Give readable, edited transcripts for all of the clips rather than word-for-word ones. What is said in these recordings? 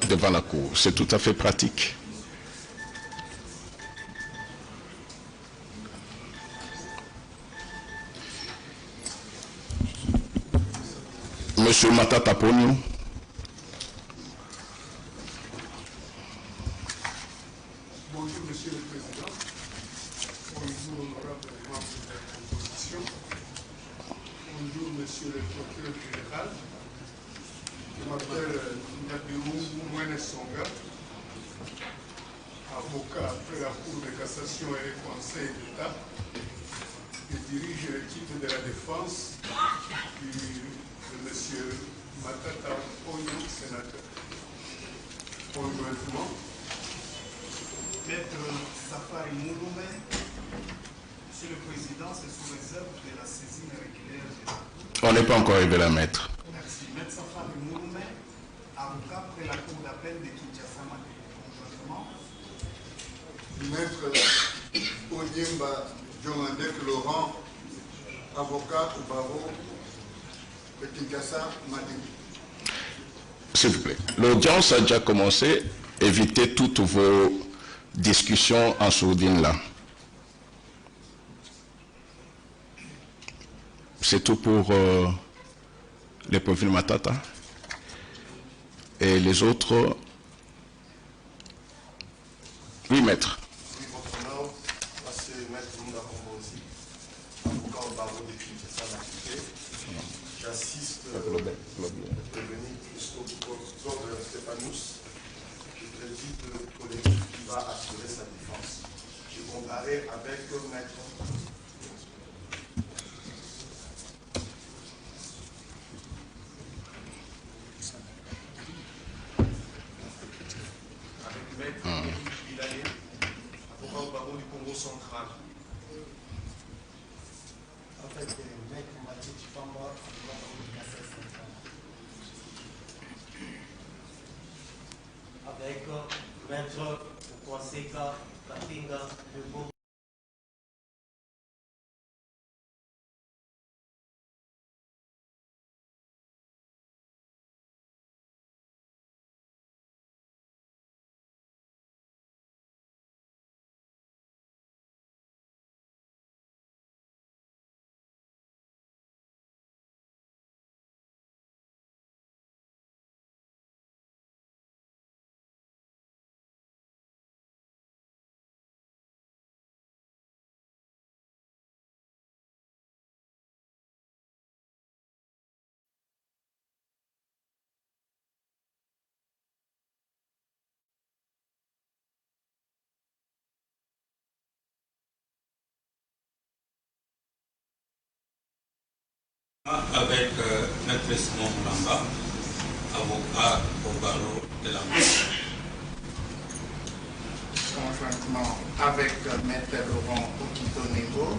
devant la cour. C'est tout à fait pratique. Monsieur Matata Pogno. Bonjour, Monsieur le Président. Bonjour, honorable membre de la composition. Bonjour, Monsieur le procureur général. Je m'appelle Nabiou Mouene-Songa, avocat après la Cour de cassation et le Conseil d'État. Je dirige l'équipe de la défense de Monsieur Matata Pogno, sénateur. Conjointement, Maître Safari Mouloumé, Monsieur le Président, c'est sous réserve de la saisine régulière de la Cour. On n'est pas encore arrivé là, maître. Merci. Maître Safari Mouloumé, avocat près la Cour d'appel de Kinshasa, conjointement. Maître Onyemba Djomandek Laurent, avocat au barreau de Kinshasa, Madini. S'il vous plaît. L'audience a déjà commencé. Évitez toutes vos discussions en sourdine là. C'est tout pour les profils Matata. Et les autres. Oui, maître. Oui, votre nom, c'est Maître Mounda Kombo aussi, avocat au barreau de Kinshasa, Maquité. J'assiste prévenu jusqu'au corps de Stéphanous. Je préside le collectif qui va assurer sa défense. Je comparais avec Maître. Avec Maître Ilané, avocat au barreau du Congo central. Avec Maître Mathieu Chifamba, avocat au Kinshasa central. Avec Maître Kwaseka Katinga de Bo. Avec Maître Simon Moulamba, avocat au barreau de la Moselle. Conjointement avec Maître Laurent Okito Nengo,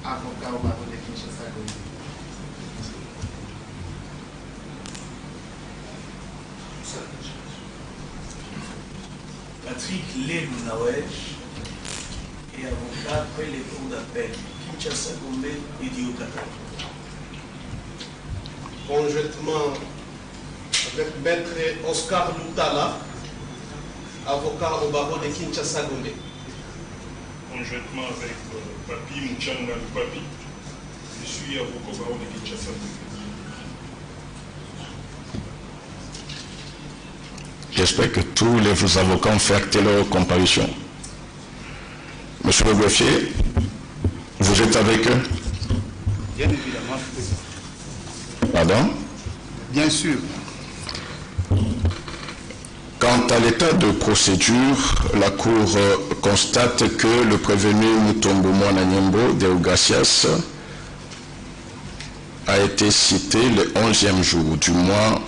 avocat au barreau de Kinshasa. Patrick Lelounawesh et avocat après les cours d'appel Kinshasa Gombe et Diokata. Conjointement avec Maître Oscar Loutala, avocat au barreau de Kinshasa Gombe. Conjointement avec Papi Mouchanga Papi, je suis avocat au barreau de Kinshasa Gombe. J'espère que tous les avocats ont fait acter leur comparution. Monsieur le greffier, vous êtes avec eux? Bien évidemment. Pardon? Bien sûr. Quant à l'état de procédure, la Cour constate que le prévenu Mutombo Mwananyembo de Ogacias a été cité le 11e jour du mois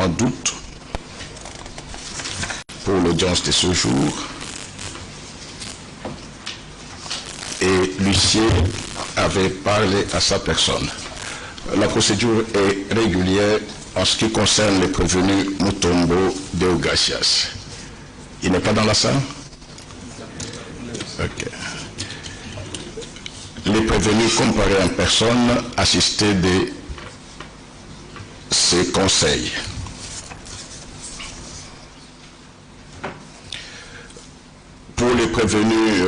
d'août pour l'audience de ce jour, et l'huissier avait parlé à sa personne. La procédure est régulière en ce qui concerne les prévenus Mutombo de Ogacias. Il n'est pas dans la salle? Ok. Les prévenus comparés en personne assistés de ces conseils. Pour les prévenus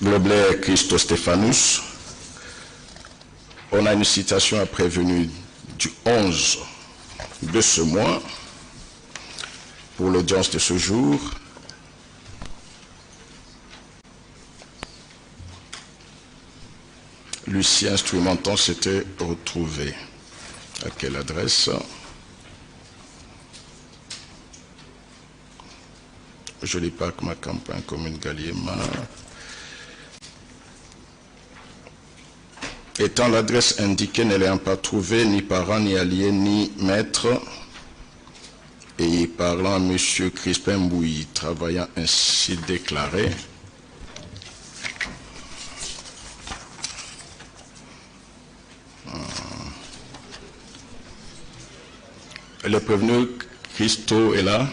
Globler Christo Stéphanus, on a une citation à prévenu du 11 de ce mois pour l'audience de ce jour. Lucien Instrumentant s'était retrouvé. À quelle adresse? Je lis pas que ma campagne commune Galliema. Étant l'adresse indiquée ne l'ayant pas trouvée, ni parent, ni allié, ni maître, et parlant à M. Crispin Bouilly, travaillant ainsi déclaré, le prévenu Christo est là.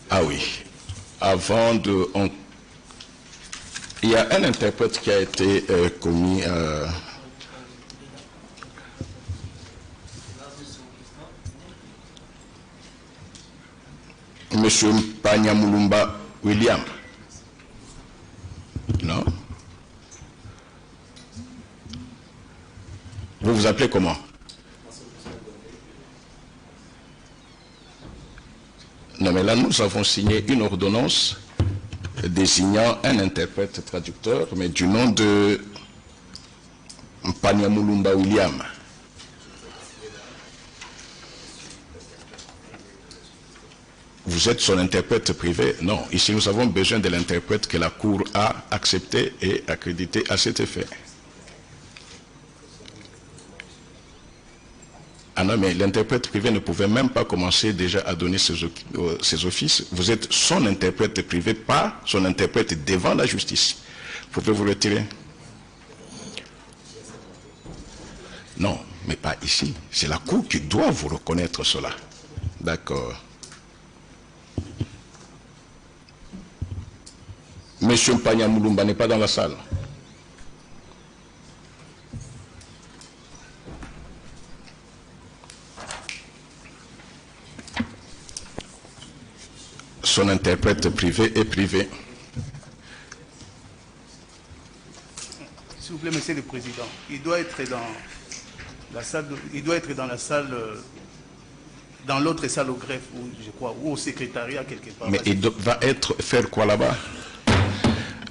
Ah oui. Avant de... il y a un interprète qui a été commis Monsieur Panyamulumba William. Non? Vous vous appelez comment? Non, mais là, nous avons signé une ordonnance désignant un interprète traducteur, mais du nom de Panyamulumba William. Vous êtes son interprète privé? Non, ici nous avons besoin de l'interprète que la Cour a accepté et accrédité à cet effet. Ah non, mais l'interprète privé ne pouvait même pas commencer déjà à donner ses offices. Vous êtes son interprète privé, pas son interprète devant la justice. Vous pouvez vous retirer? Non, mais pas ici. C'est la Cour qui doit vous reconnaître cela. D'accord. Monsieur Mpanyamulumba n'est pas dans la salle. Son interprète privé est privé. S'il vous plaît, Monsieur le Président, il doit être dans la salle, dans l'autre salle au greffe, je crois, ou au secrétariat quelque part. Mais il va faire quoi là-bas?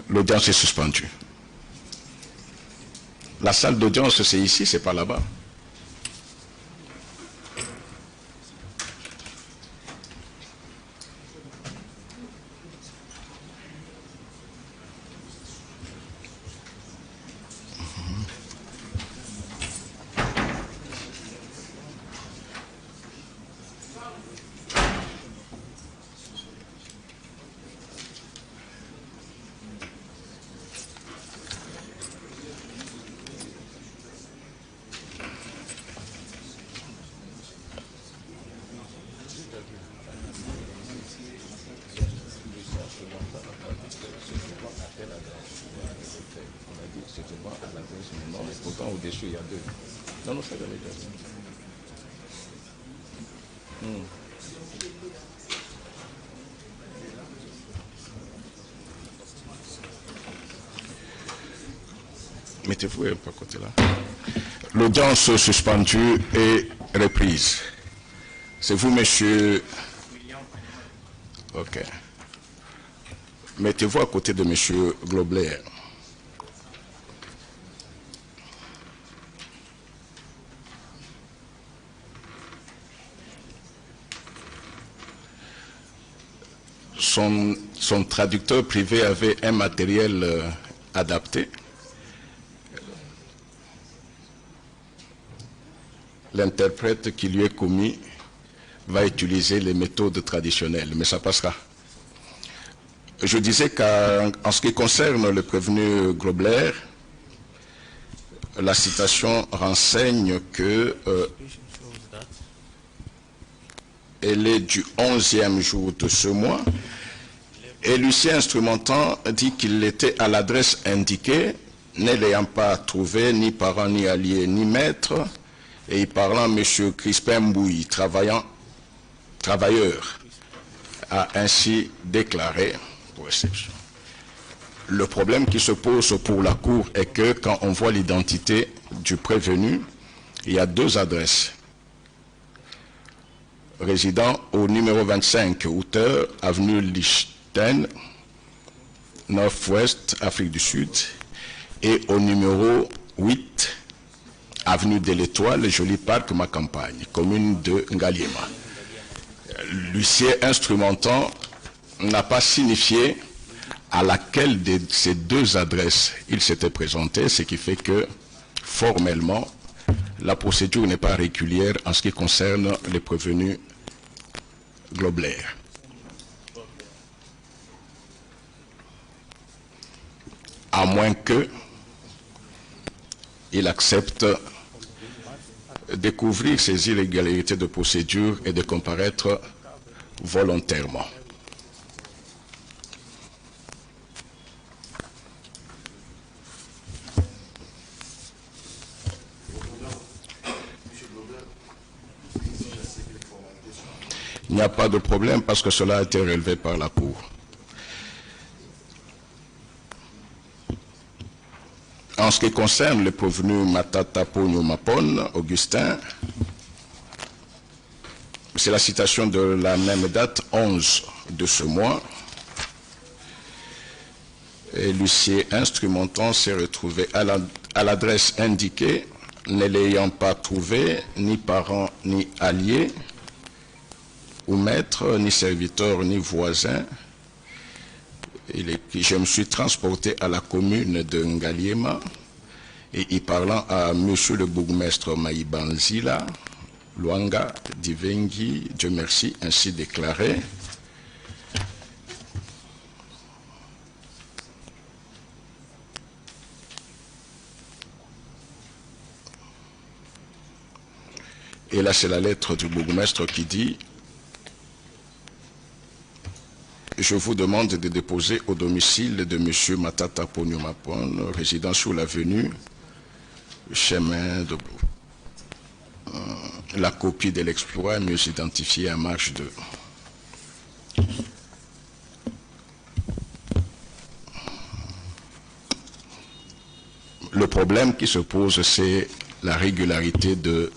L'audience est suspendue. La salle d'audience, c'est ici, c'est pas là-bas. Au-dessus, il y a deux. Non, non, ça va déjà. Mettez-vous un peu à côté là. L'audience suspendue est reprise. C'est vous, monsieur? Ok. Mettez-vous à côté de monsieur Globler. Son traducteur privé avait un matériel adapté. L'interprète qui lui est commis va utiliser les méthodes traditionnelles, mais ça passera. Je disais qu'en ce qui concerne le prévenu Globler, la citation renseigne que elle est du 11e jour de ce mois, et Lucien Instrumentant dit qu'il était à l'adresse indiquée, ne l'ayant pas trouvé, ni parent, ni allié, ni maître, et y parlant M. Crispin Mbouy, travailleur, a ainsi déclaré pour réception. Le problème qui se pose pour la Cour est que quand on voit l'identité du prévenu, il y a 2 adresses. Résident au numéro 25, Hauteur, avenue Lichten, Nord-Ouest, Afrique du Sud, et au numéro 8, avenue de l'Étoile, Joli Parc, ma campagne, commune de Ngaliema. L'huissier instrumentant n'a pas signifié à laquelle de ces 2 adresses il s'était présenté, ce qui fait que, formellement, la procédure n'est pas régulière en ce qui concerne les prévenus globulaires. À moins que il accepte de découvrir ces irrégularités de procédure et de comparaître volontairement. Il n'y a pas de problème parce que cela a été relevé par la Cour. En ce qui concerne le prévenu Matata Ponyo Mapon, Augustin, c'est la citation de la même date, 11 de ce mois. Et l'huissier instrumentant s'est retrouvé à l'adresse indiquée, ne l'ayant pas trouvé, ni parent, ni allié, ou maître, ni serviteur, ni voisin. Je me suis transporté à la commune de Ngaliema et y parlant à monsieur le bourgmestre Maïbanzila, Luanga, Divengi, Dieu merci, ainsi déclaré. Et là, c'est la lettre du bourgmestre qui dit: je vous demande de déposer au domicile de M. Matata Ponyo Mapon, résidant sur l'avenue Chemin de la copie de l'exploit mieux identifiée en marge 2. Le problème qui se pose, c'est la régularité de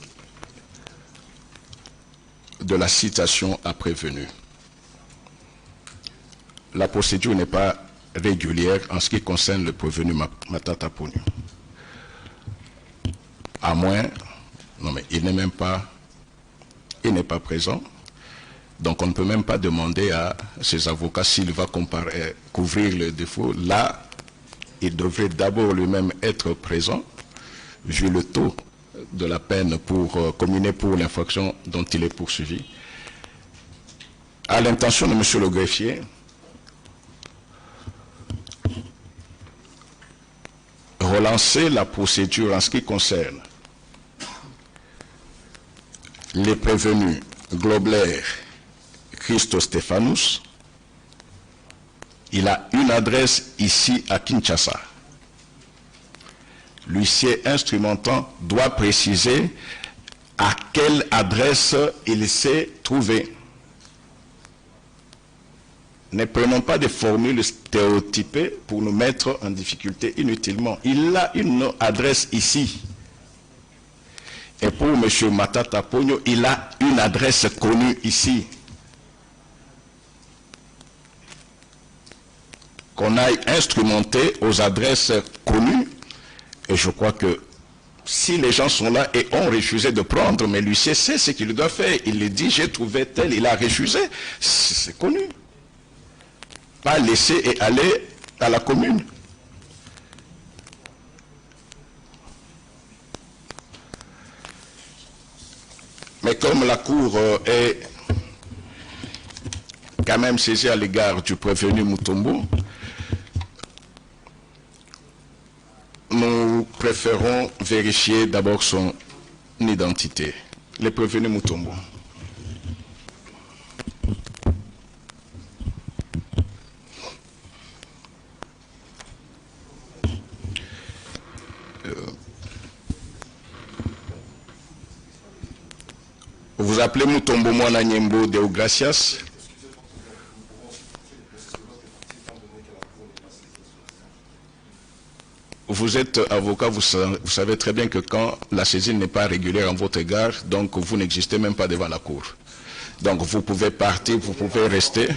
la citation à prévenu. La procédure n'est pas régulière en ce qui concerne le prévenu Matata Ponyo. À moins, non mais il n'est même pas, il n'est pas présent, donc on ne peut même pas demander à ses avocats s'il va couvrir le défaut. Là, il devrait d'abord lui-même être présent, vu le taux de la peine comminée pour l'infraction dont il est poursuivi. À l'intention de M. le greffier, relancer la procédure en ce qui concerne les prévenus Globler Christo Stéphanus. Il a une adresse ici à Kinshasa. L'huissier instrumentant doit préciser à quelle adresse il s'est trouvé. Ne prenons pas des formules stéréotypées pour nous mettre en difficulté inutilement. Il a une adresse ici. Et pour M. Matata Ponyo, il a une adresse connue ici. Qu'on aille instrumenter aux adresses connues. Et je crois que si les gens sont là et ont refusé de prendre, mais l'huissier sait ce qu'il doit faire. Il lui dit, j'ai trouvé tel, il a refusé. C'est connu. Pas laisser et aller à la commune. Mais comme la Cour est quand même saisie à l'égard du prévenu Mutombo, nous préférons vérifier d'abord son identité. Le prévenu Mutombo. vous appelez Mutombo Mwana Nyembo Deogracias. Vous êtes avocat, vous savez très bien que quand la saisine n'est pas régulière en votre égard, donc vous n'existez même pas devant la cour. Donc vous pouvez partir, vous pouvez rester.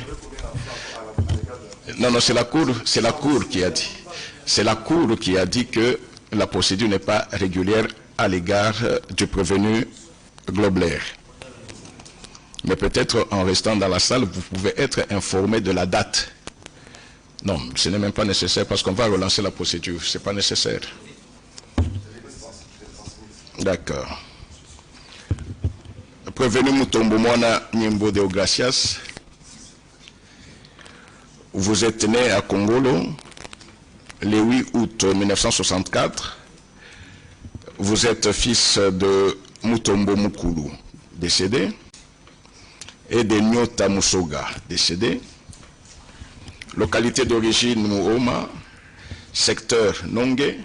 Non, non, c'est la cour qui a dit. C'est la cour qui a dit que la procédure n'est pas régulière à l'égard du prévenu Globler. Mais peut-être en restant dans la salle, vous pouvez être informé de la date. Non, ce n'est même pas nécessaire parce qu'on va relancer la procédure. Ce n'est pas nécessaire. D'accord. Prévenu Mutombo Mwana Nyembo Deogracias, vous êtes né à Kongolo le 8 août 1964. Vous êtes fils de Mutombo Mukulu, décédé, et de Nyota Musoga, décédé. Localité d'origine Muoma, secteur Nongue,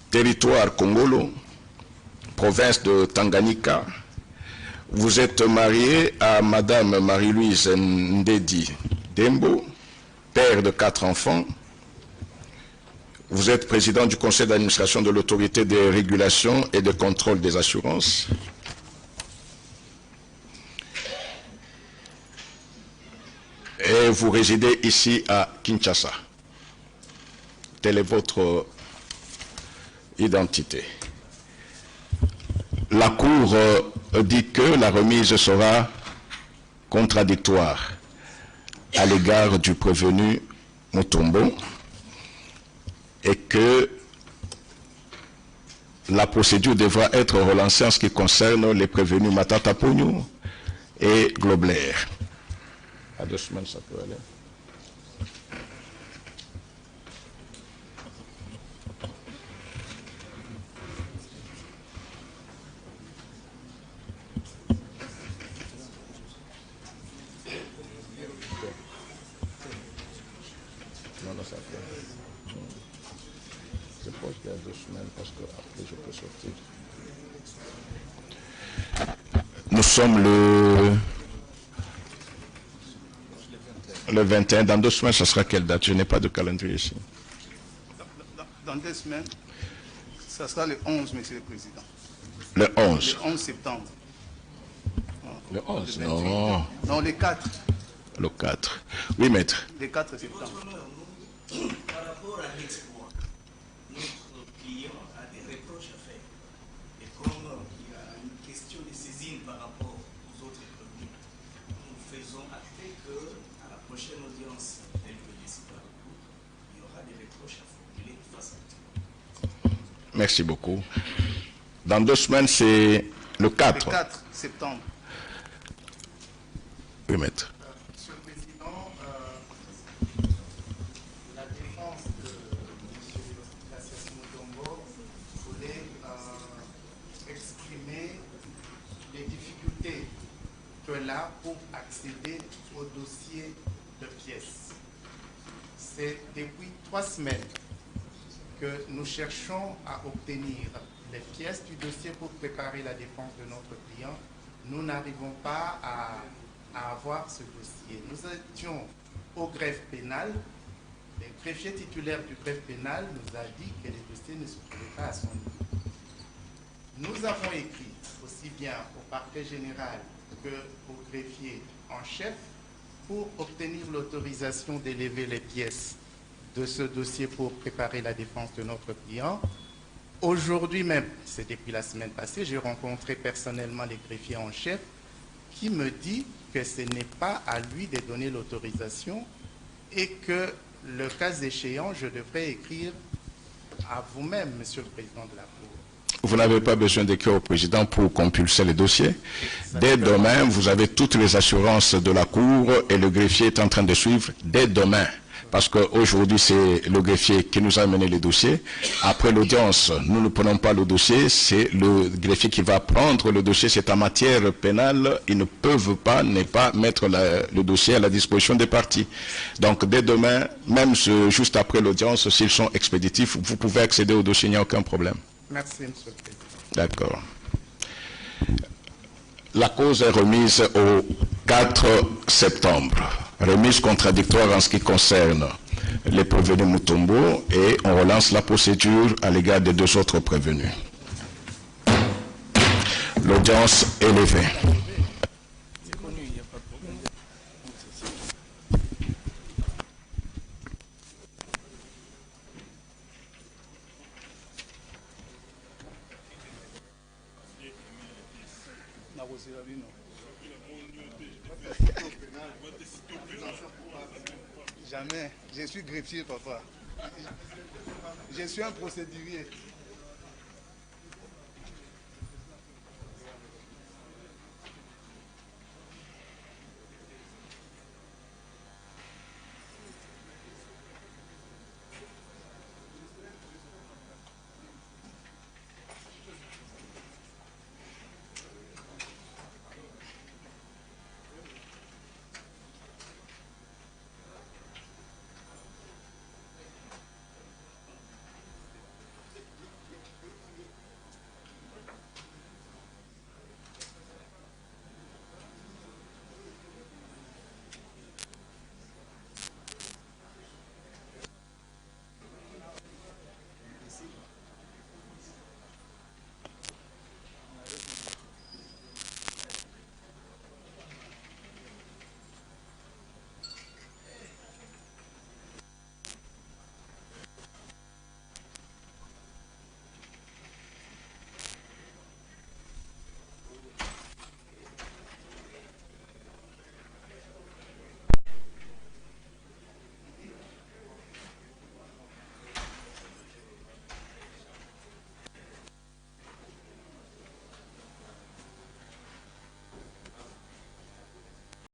territoire Kongolo, province de Tanganyika. Vous êtes marié à Madame Marie-Louise Ndedi Dembo, père de 4 enfants. Vous êtes président du conseil d'administration de l'autorité de régulation et de contrôle des assurances. Et vous résidez ici à Kinshasa. Telle est votre identité. La Cour dit que la remise sera contradictoire à l'égard du prévenu Mutombo et que la procédure devra être relancée en ce qui concerne les prévenus Matata Pogno et Globler. À 2 semaines, ça peut aller. Non, non, ça peut. Je pense qu'il y a 2 semaines parce qu'après je peux sortir. Nous sommes le 21, dans 2 semaines, ce sera quelle date? Je n'ai pas de calendrier ici. Dans 2 semaines, ce sera le 11, Monsieur le Président. Le 11. Le 11 septembre. Le 11, non. Non, le 4. Le 4. Oui, maître. Le 4 septembre. Par rapport à l'exploit, notre client a des reproches à faire. Et comme il y a une question de saisine par rapport aux autres revenus, nous faisons acter qu'à la prochaine audience, telle que décidée par le cours, il y aura des reproches à formuler face à tout. Merci beaucoup. Dans 2 semaines, c'est le 4. Le 4 septembre. Oui, maître. Monsieur le Président, la défense de M. Gracias Mutombo voulait exprimer les difficultés qu'elle a pour accéder au dossier de pièces. C'est depuis 3 semaines que nous cherchons à obtenir les pièces du dossier pour préparer la défense de notre client. Nous n'arrivons pas à avoir ce dossier. Nous étions au greffe pénal. Le greffier titulaire du greffe pénal nous a dit que les dossiers ne se trouvaient pas à son niveau. Nous avons écrit aussi bien au parquet général qu'au greffier en chef pour obtenir l'autorisation d'élever les pièces de ce dossier pour préparer la défense de notre client. Aujourd'hui même, c'est depuis la semaine passée, j'ai rencontré personnellement les greffiers en chef qui me dit que ce n'est pas à lui de donner l'autorisation et que le cas échéant, je devrais écrire à vous-même, Monsieur le Président de la Cour. Vous n'avez pas besoin d'écrire au président pour compulser les dossiers. Dès demain, vous avez toutes les assurances de la Cour et le greffier est en train de suivre dès demain. Parce qu'aujourd'hui, c'est le greffier qui nous a amené les dossiers. Après l'audience, nous ne prenons pas le dossier, c'est le greffier qui va prendre le dossier. C'est en matière pénale, ils ne peuvent pas ne pas mettre le dossier à la disposition des parties. Donc, dès demain, même juste après l'audience, s'ils sont expéditifs, vous pouvez accéder au dossier, il n'y a aucun problème. Merci, Monsieur le Président. D'accord. La cause est remise au 4 septembre. Remise contradictoire en ce qui concerne les prévenus Mutombo et on relance la procédure à l'égard des 2 autres prévenus. L'audience est levée. Jamais. Je suis greffier, papa. Je suis un procédurier.